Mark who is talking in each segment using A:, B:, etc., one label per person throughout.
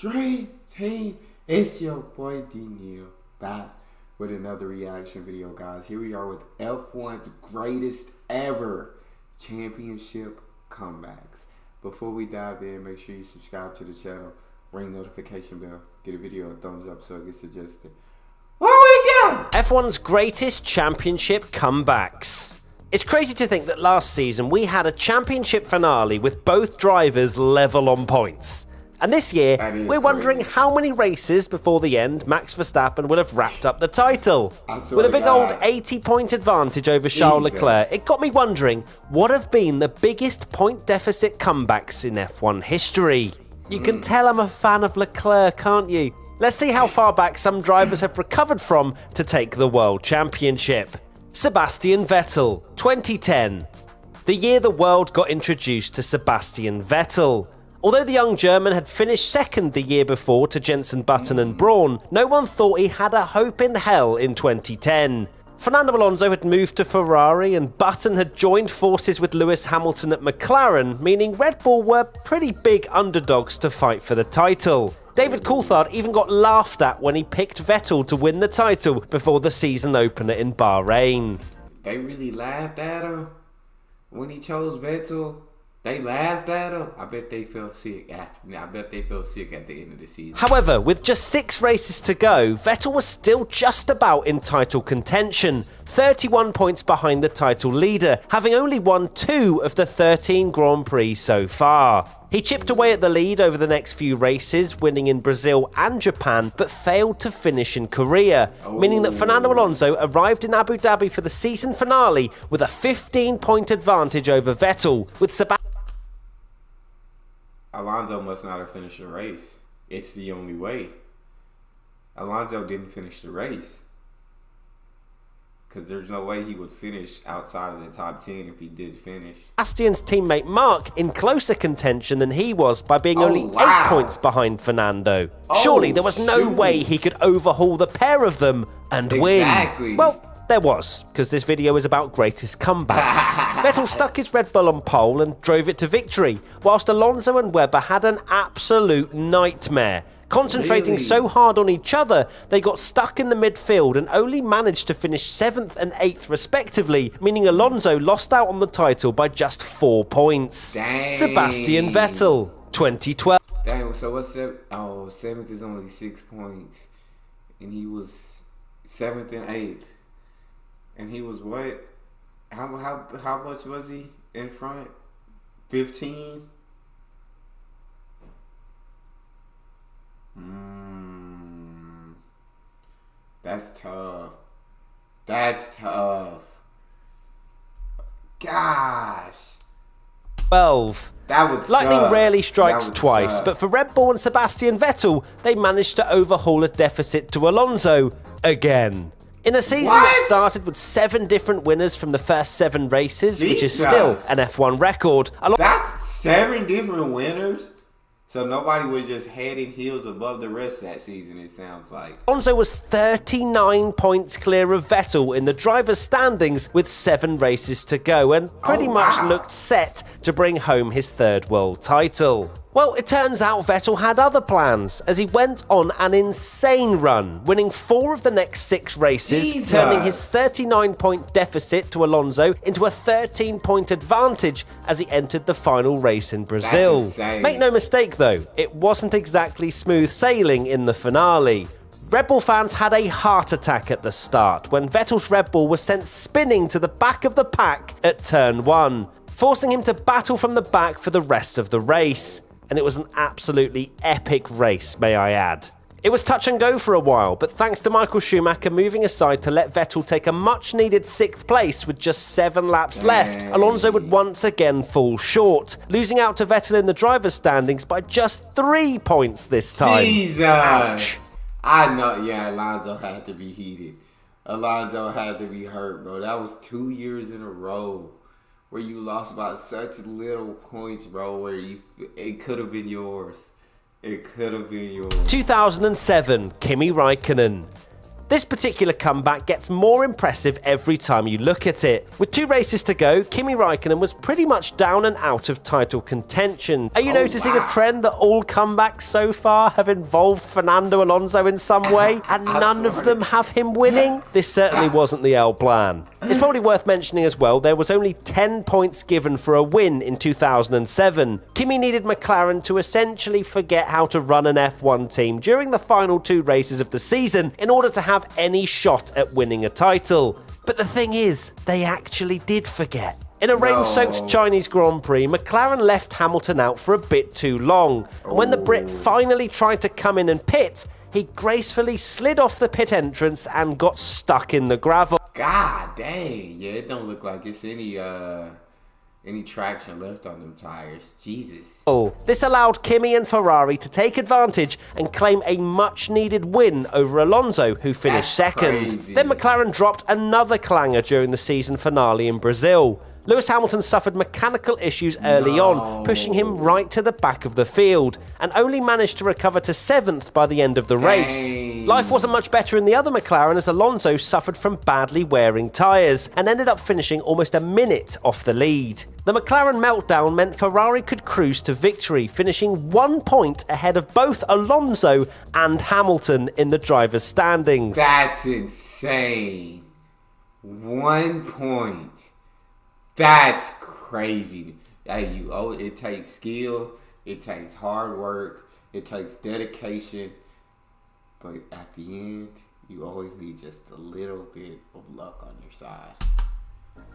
A: Dream Team. It's your boy Neal back with another reaction video, guys. Here we are with F1's greatest ever championship comebacks. Before we dive in, make sure you subscribe to the channel, ring notification bell, get a video a thumbs up so it gets suggested. Where we go?
B: F1's greatest championship comebacks. It's crazy to think that last season we had a championship finale with both drivers level on points. And this year, we're wondering how many races before the end Max Verstappen will have wrapped up the title. With a big old 80-point advantage over Charles Leclerc, it got me wondering, what have been the biggest point deficit comebacks in F1 history? You can tell I'm a fan of Leclerc, can't you? Let's see how far back some drivers have recovered from to take the World Championship. Sebastian Vettel, 2010. The year the world got introduced to Sebastian Vettel. Although the young German had finished second the year before to Jenson Button and Brawn, no one thought he had a hope in hell in 2010. Fernando Alonso had moved to Ferrari and Button had joined forces with Lewis Hamilton at McLaren, meaning Red Bull were pretty big underdogs to fight for the title. David Coulthard even got laughed at when he picked Vettel to win the title before the season opener in Bahrain.
A: They really laughed at him when he chose Vettel. They laughed at him. I bet they felt sick after. I bet they felt sick at the end of the season.
B: However, with just 6 races to go, Vettel was still just about in title contention, 31 points behind the title leader, having only won 2 of the 13 Grand Prix so far. He chipped away at the lead over the next few races, winning in Brazil and Japan, but failed to finish in Korea, meaning that Fernando Alonso arrived in Abu Dhabi for the season finale with a 15-point advantage over Vettel, with Sebastian.
A: Alonso must not have finished the race. It's the only way. Alonso didn't finish the race. Because there's no way he would finish outside of the top 10 if he did finish.
B: Sebastian's teammate Mark in closer contention than he was by being only 8 points behind Fernando. Surely there was no way he could overhaul the pair of them and win. Well, there was, because this video is about greatest comebacks. Vettel stuck his Red Bull on pole and drove it to victory, whilst Alonso and Webber had an absolute nightmare. Concentrating so hard on each other, they got stuck in the midfield and only managed to finish 7th and 8th respectively, meaning Alonso lost out on the title by just 4 points.
A: Dang.
B: Sebastian Vettel, 2012.
A: Dang, so what's 7th? Oh, 7th is only 6 points. And he was 7th and 8th. And he was what? How much was he in front? 15? That's tough. That's tough. Gosh.
B: 12.
A: That was
B: Lightning rarely strikes twice, but for Red Bull and Sebastian Vettel, they managed to overhaul a deficit to Alonso again. In a season that started with 7 different winners from the first 7 races, which is still an F1 record.
A: That's 7 different winners? So nobody was just head and heels above the rest that season, it sounds like.
B: Alonso was 39 points clear of Vettel in the driver's standings with 7 races to go and pretty much looked set to bring home his 3rd world title. Well, it turns out Vettel had other plans, as he went on an insane run, winning 4 of the next 6 races, turning his 39-point deficit to Alonso into a 13-point advantage as he entered the final race in Brazil. Make no mistake though, it wasn't exactly smooth sailing in the finale. Red Bull fans had a heart attack at the start when Vettel's Red Bull was sent spinning to the back of the pack at turn 1, forcing him to battle from the back for the rest of the race. And it was an absolutely epic race, may I add. It was touch and go for a while, but thanks to Michael Schumacher moving aside to let Vettel take a much-needed 6th place with just 7 laps left, Alonso would once again fall short, losing out to Vettel in the driver's standings by just 3 points this time.
A: Jesus! Ouch. I know, yeah, Alonso had to be heated. Alonso had to be hurt, bro. That was 2 years in a row where you lost by such little points, bro, where it could have been yours. It could have been yours.
B: 2007, Kimi Raikkonen. This particular comeback gets more impressive every time you look at it. With 2 races to go, Kimi Raikkonen was pretty much down and out of title contention. Are you noticing a trend that all comebacks so far have involved Fernando Alonso in some way, and none of them have him winning? This certainly wasn't the L plan. It's probably worth mentioning as well, there was only 10 points given for a win in 2007. Kimi needed McLaren to essentially forget how to run an F1 team during the final 2 races of the season in order to have any shot at winning a title. But the thing is, they actually did forget. In a rain-soaked Chinese Grand Prix, McLaren left Hamilton out for a bit too long. And when the Brit finally tried to come in and pit, he gracefully slid off the pit entrance and got stuck in the gravel.
A: God dang, yeah, it don't look like it's any traction left on them tires. Jesus.
B: This allowed Kimi and Ferrari to take advantage and claim a much-needed win over Alonso, who finished second. Then McLaren dropped another clanger during the season finale in Brazil. Lewis Hamilton suffered mechanical issues early on, pushing him right to the back of the field, and only managed to recover to 7th by the end of the race. Life wasn't much better in the other McLaren as Alonso suffered from badly wearing tyres and ended up finishing almost a minute off the lead. The McLaren meltdown meant Ferrari could cruise to victory, finishing 1 point ahead of both Alonso and Hamilton in the drivers' standings.
A: That's insane. 1 point. That's crazy. Hey, it takes skill, it takes hard work, it takes dedication, but at the end, you always need just a little bit of luck on your side.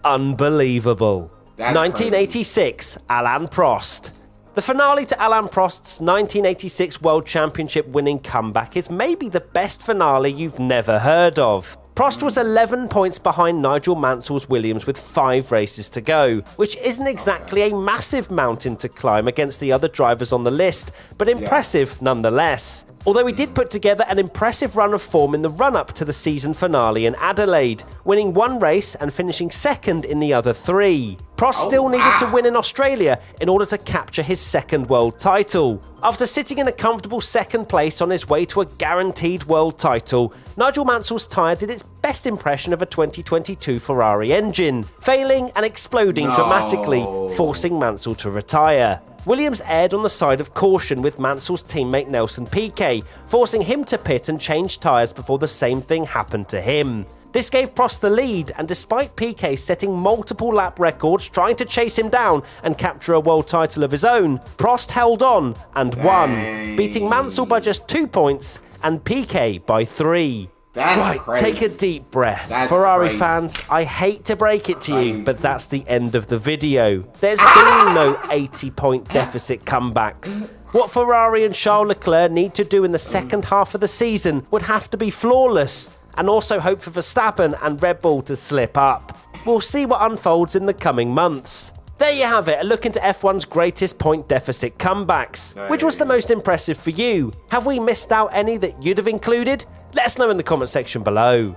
B: Unbelievable.
A: That's
B: 1986,
A: crazy.
B: Alain Prost. The finale to Alain Prost's 1986 World Championship winning comeback is maybe the best finale you've never heard of. Prost was 11 points behind Nigel Mansell's Williams with 5 races to go, which isn't exactly a massive mountain to climb against the other drivers on the list, but impressive nonetheless. Although he did put together an impressive run of form in the run-up to the season finale in Adelaide, winning 1 race and finishing second in the other 3. Prost still needed to win in Australia in order to capture his 2nd world title. After sitting in a comfortable 2nd place on his way to a guaranteed world title, Nigel Mansell's tyre did its best impression of a 2022 Ferrari engine, failing and exploding dramatically, forcing Mansell to retire. Williams erred on the side of caution with Mansell's teammate Nelson Piquet, forcing him to pit and change tyres before the same thing happened to him. This gave Prost the lead, and despite Piquet setting multiple lap records trying to chase him down and capture a world title of his own, Prost held on and won, beating Mansell by just 2 points and Piquet by 3.
A: That's crazy.
B: Take a deep breath. Ferrari fans, I hate to break it to you, but that's the end of the video. There's been no 80-point deficit comebacks. What Ferrari and Charles Leclerc need to do in the second half of the season would have to be flawless, and also hope for Verstappen and Red Bull to slip up. We'll see what unfolds in the coming months. There you have it, a look into F1's greatest point deficit comebacks. Which was the most impressive for you? Have we missed out any that you'd have included? Let us know in the comment section below.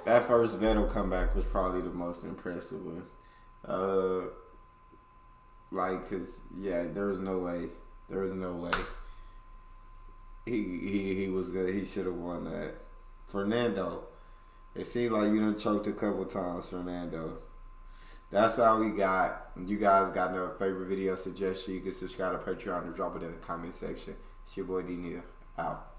A: That first Vettel comeback was probably the most impressive one. There was no way. There was no way. He was good. He should have won that. Fernando. It seemed like you done choked a couple times, Fernando. That's all we got. If you guys got no favorite video suggestion, you can subscribe to Patreon or drop it in the comment section. It's your boy D Neal. Out.